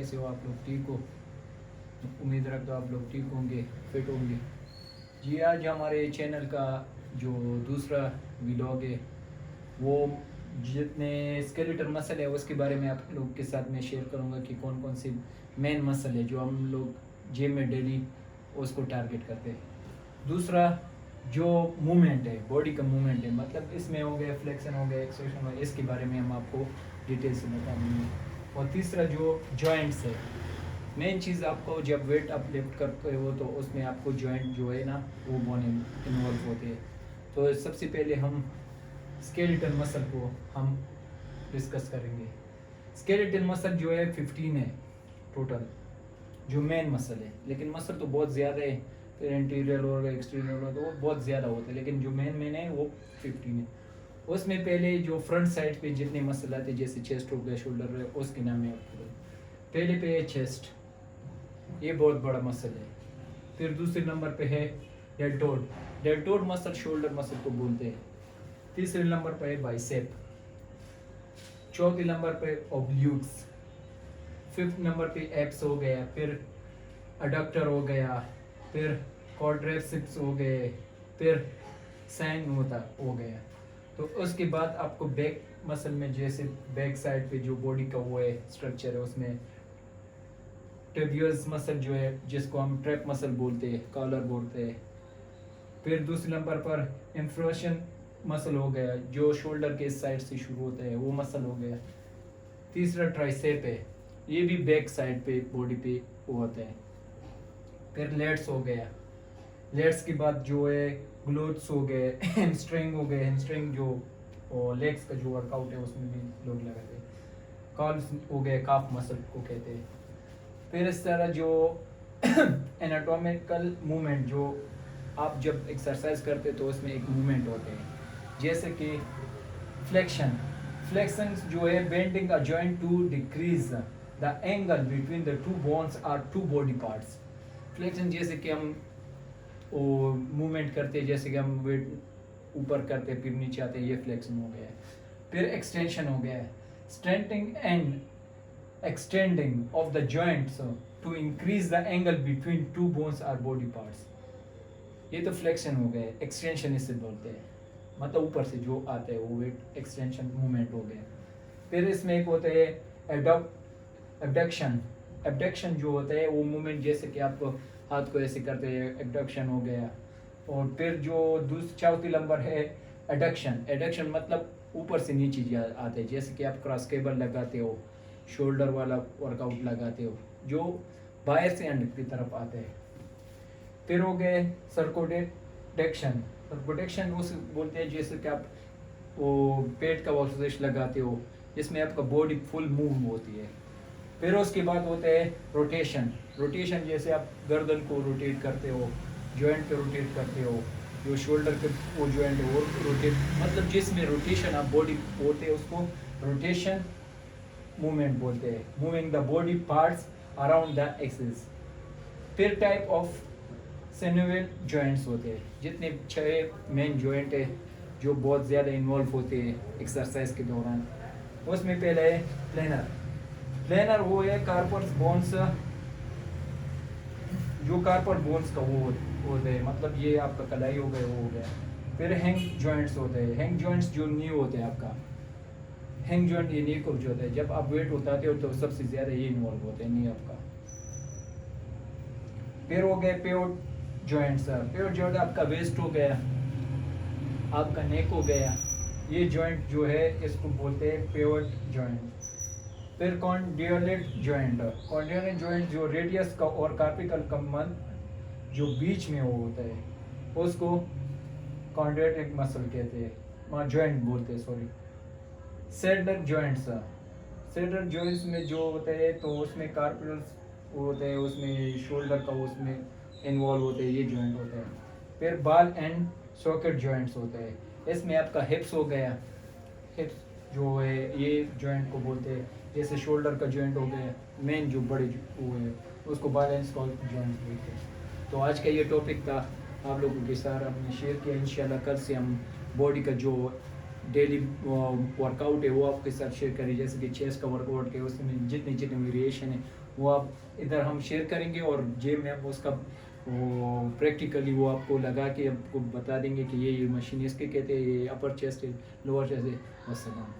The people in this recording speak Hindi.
कैसे हो आप लोग? ठीक हो? उम्मीद रखता हूँ आप लोग ठीक होंगे, फिट होंगे। जी, आज हमारे चैनल का जो दूसरा व्लॉग है वो जितने स्केलेटल मसल है उसके बारे में आप लोग के साथ मैं शेयर करूँगा कि कौन कौन से मेन मसल है जो हम लोग जिम में डेली उसको टारगेट करते हैं। दूसरा जो मूवमेंट है, बॉडी का मूवमेंट है, मतलब इसमें हो गया फ्लेक्शन, हो गया एक्सटेंशन, हो गया, इसके बारे में हम आपको डिटेल से बताएंगे। और तीसरा जो जॉइंट्स है, मेन चीज़ आपको जब वेट अप लिफ्ट करते हो तो उसमें आपको जॉइंट जो है ना वो बोने इन्वॉल्व होते हैं। तो सबसे पहले हम स्केलेटल मसल को हम डिस्कस करेंगे। स्केलेटल मसल जो है 15 है टोटल, जो मेन मसल है, लेकिन मसल तो बहुत ज़्यादा है। फिर इंटीरियर और एक्सटीरियर और तो वो बहुत ज़्यादा होते हैं, लेकिन जो मेन है वो 15 है। उसमें पहले जो फ्रंट साइड पे जितने मसल आते हैं जैसे चेस्ट हो गया, शोल्डर है, उसके नाम है आपको। पहले पे है चेस्ट, ये बहुत बड़ा मसल है। फिर दूसरे नंबर पे है deltoid, deltoid muscle shoulder muscle को बोलते हैं। तीसरे नंबर पे है बाइसेप। चौथे नंबर पे ओब्ल्यूक्स। फिफ्थ नंबर पे एप्स हो गया। फिर अडक्टर हो गया। फिर क्वाड्रिसेप्स हो गए। फिर सैंग हो गया। तो उसके बाद आपको बैक मसल में जैसे बैक साइड पे जो बॉडी का वो है स्ट्रक्चर है, उसमें ट्रेबियस मसल जो है जिसको हम ट्रैप मसल बोलते हैं, कॉलर बोलते हैं। फिर दूसरे नंबर पर इंफ्रोशन मसल हो गया जो शोल्डर के इस साइड से शुरू होता है, वो मसल हो गया। तीसरा ट्राइसेप है, ये भी बैक साइड पे बॉडी पे वो होता है। फिर लेट्स हो गया, लेट्स के बाद जो है ग्लूट्स हो गए, हैमस्ट्रिंग हो गए, हैमस्ट्रिंग जो और लेग्स का जो वर्कआउट है उसमें भी लोग लगाते हैं। कॉल्स हो गए, काफ मसल को कहते हैं। फिर इस तरह जो एनाटॉमिकल मूवमेंट जो आप जब एक्सरसाइज करते तो उसमें एक मूवमेंट होते हैं, जैसे कि फ्लेक्शन। फ्लेक्शन जो है bending a joint to decrease the angle between the two bones or two body parts. Flexion जैसे कि हम वो मूवमेंट करते हैं, जैसे कि हम वेट ऊपर करते फिर नीचे आते, ये फ्लेक्शन हो गया है। फिर एक्सटेंशन हो गया है, strengthening and extending of the joints to increase the angle between two bones or body parts। ये तो फ्लेक्शन हो गए। एक्सटेंशन इसे बोलते हैं, मतलब ऊपर से जो आता है वो वेट एक्सटेंशन मूवमेंट हो गया। फिर इसमें एक होता है एबडक्शन। एबडक्शन जो होता है वो मूवमेंट जैसे कि आप हाथ को ऐसे करते हैं, एबडक्शन हो गया। और फिर जो चौथी नंबर है एडक्शन। एडक्शन मतलब ऊपर से नीचे आते हैं, जैसे कि आप क्रॉस केबल लगाते हो, शोल्डर वाला वर्कआउट लगाते हो, जो बाहर से अंडर की तरफ आते हैं। फिर हो गए सर्कोडेक्शन। सर्कोडेक्शन वो बोलते हैं जैसे कि आप वो पेट का वर्जिश लगाते हो, जिसमें आपका बॉडी फुल मूव होती है। फिर उसके बाद होता है रोटेशन। रोटेशन जैसे आप गर्दन को रोटेट करते हो, जॉइंट को रोटेट करते हो, जो शोल्डर के वो जॉइंट है वो रोटेट, मतलब जिसमें रोटेशन आप बॉडी होते हैं उसको रोटेशन मूवमेंट बोलते हैं, moving the body parts around the axis. फिर टाइप ऑफ सिनोवियल जॉइंट्स होते हैं, जितने 6 मेन जॉइंट है जो बहुत ज़्यादा इन्वॉल्व होते हैं एक्सरसाइज के दौरान। उसमें पहले है प्लेनर। प्लेनर वो है कार्पल बोन्स, जो कार्पल बोन्स का वो होते हैं, मतलब ये आपका कलाई हो गया, वो हो गया। फिर हैंग जॉइंट्स होते हैं। हैंग जॉइंट्स जो नी होते हैं आपका, हैंग जॉइंट ये नी को जो होता है, जब आप वेट उठाते हो तो सबसे ज़्यादा ये इन्वॉल्व होते हैं नी आपका। फिर हो गए पेयोट जॉइंट्स। पेयोट जॉइंट आपका वेस्ट हो गया, आपका नेक हो गया, ये जॉइंट जो है इसको बोलते हैं पेयोट जॉइंट। फिर कॉन्डियोलेट जॉइंट। कॉन्डियोलेट जॉइंट जो रेडियस का और कार्पिकल का मध्य जो बीच में वो होता है उसको कॉन्डियोलेट मसल कहते हैं, जॉइंट बोलते हैं, sorry. Sadler joints. Sadler joints में जो होते हैं तो उसमें कार्पिकल्स होते हैं, उसमें शोल्डर का उसमें इन्वॉल्व होते हैं, ये जॉइंट होते हैं। फिर बॉल एंड सॉकेट जॉइंट्स होते हैं, इसमें आपका हिप्स हो गया। हिप्स जो है ये जॉइंट को बोलते हैं, जैसे शोल्डर का जॉइंट हो गया, मेन जो बड़े वो है उसको बॉल एंड सॉकेट जॉइंट्स बोलते हैं। तो आज का ये टॉपिक था, आप लोगों के साथ हमने शेयर किया। इंशाल्लाह कल से हम बॉडी का जो डेली वर्कआउट है वो आपके साथ शेयर करें, जैसे कि चेस्ट का वर्कआउट है उसमें जितनी जितनी वेरिएशन है वो आप इधर हम शेयर करेंगे और जेब में हम उसका वो प्रैक्टिकली वो आपको लगा के आपको बता देंगे कि ये मशीन इसके कहते हैं, ये अपर चेस्ट है, लोअर चेस्ट है। वस्सलाम।